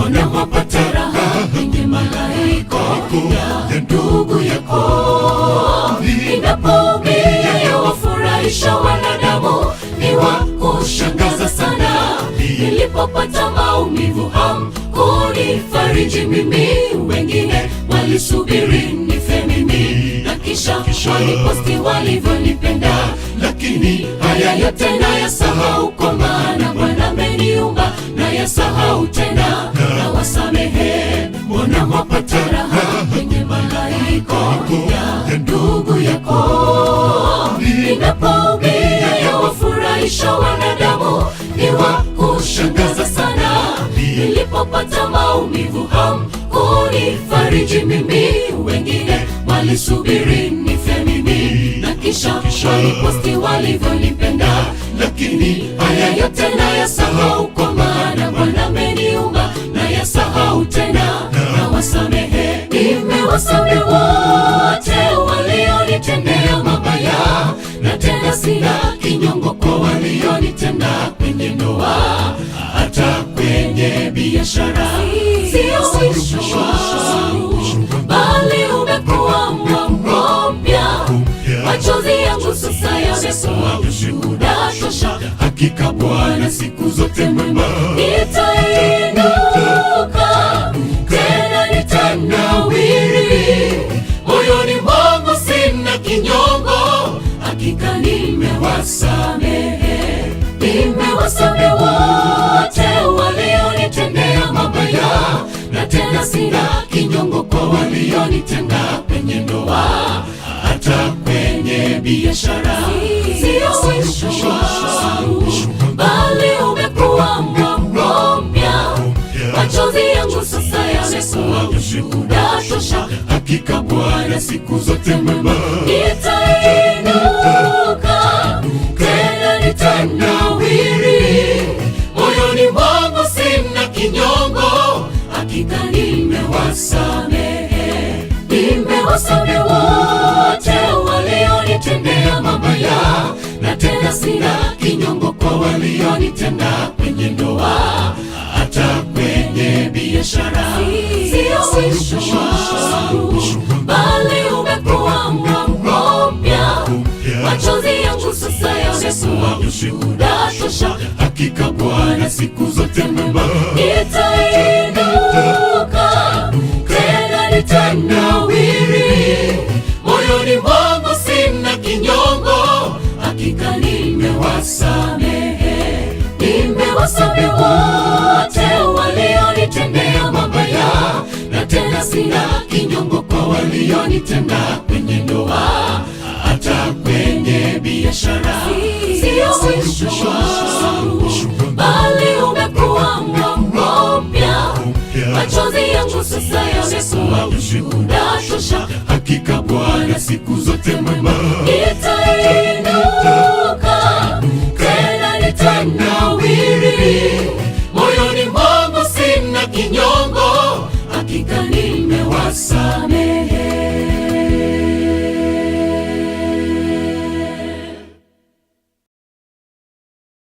mbona wapata raha kwenye malaika ya ndugu yako? Ninapoumia yawafurahisha wanadamu, ni wa kushangaza sana. Nilipopata maumivu hamkunifariji mimi, wengine walisubiri nife mimi, na kisha waliposti walivyonipenda. Lakini haya yote nayasahau, kwa maana Bwana ameniumba, nayasahau tena, na wasamehe. Mbona wapata raha kwenye malaika ya ndugu yako? Ninapoumia yawafurahisha wanadamu, ni wa kushangaza sana. Nilipopata maumivu hamkunifariji mimi, wengine walisubiri nife mimi, na kisha waliposti walivyonipenda. Lakini haya yote nayasahau, kwa maana Bwana ameniumba, nayasahau tena, na wasamehe. Nimewasamehe wote walionitendea mabaya, na tena sina kinyongo kwa walionitenda kwenye ndoa, hata kwenye biashara. Sio mwisho wangu, bali umekuwa mwamko mpya. Machozi yangu sasa yamekuwa ushuhuda tosha. Hakika Bwana siku zote mwema. Nitainuka tena nitanawiri, moyoni mwangu sina kinyongo. Hakika nimewasamehe, nimewasamehe wote walionitendea mabaya, na tena sina kinyongo kwa walionitenda kwenye ndoa, hata kwenye biashara. Sio mwisho wangu, bali umekuwa mwamko mpya. Machozi yangu sasa yamekuwa ushuhuda tosha. Hakika Bwana siku zote mwema. Nitainuka tena nitanawiri, moyoni mwangu sina kinyongo. Hakika nimewasamehe, nimewasamehe wote walionitendea mabaya, na tena sina kinyongo kwa walionitenda kwenye ndoa, hata kwenye biashara. Sio mwisho wangu, bali umekuwa mwamko mpya. Machozi yangu sasa yamekuwa ushuhuda tosha. Hakika Bwana siku zote mwema. Nitainuka tena nitanawiri, moyoni mwangu sina kinyongo. Hakika nimewasamehe, nimewasamehe wote walionitendea mabaya, na tena sina kinyongo kwa walionitenda kwenye ndoa, hata kwenye biashara. Sio mwisho wangu, bali umekuwa mwamko mpya. Machozi yangu sasa yamekuwa ushuhuda tosha. Hakika Bwana siku zote mwema. Nitainuka tena nitanawiri, moyoni mwangu sina kinyongo. Hakika nimewasamehe.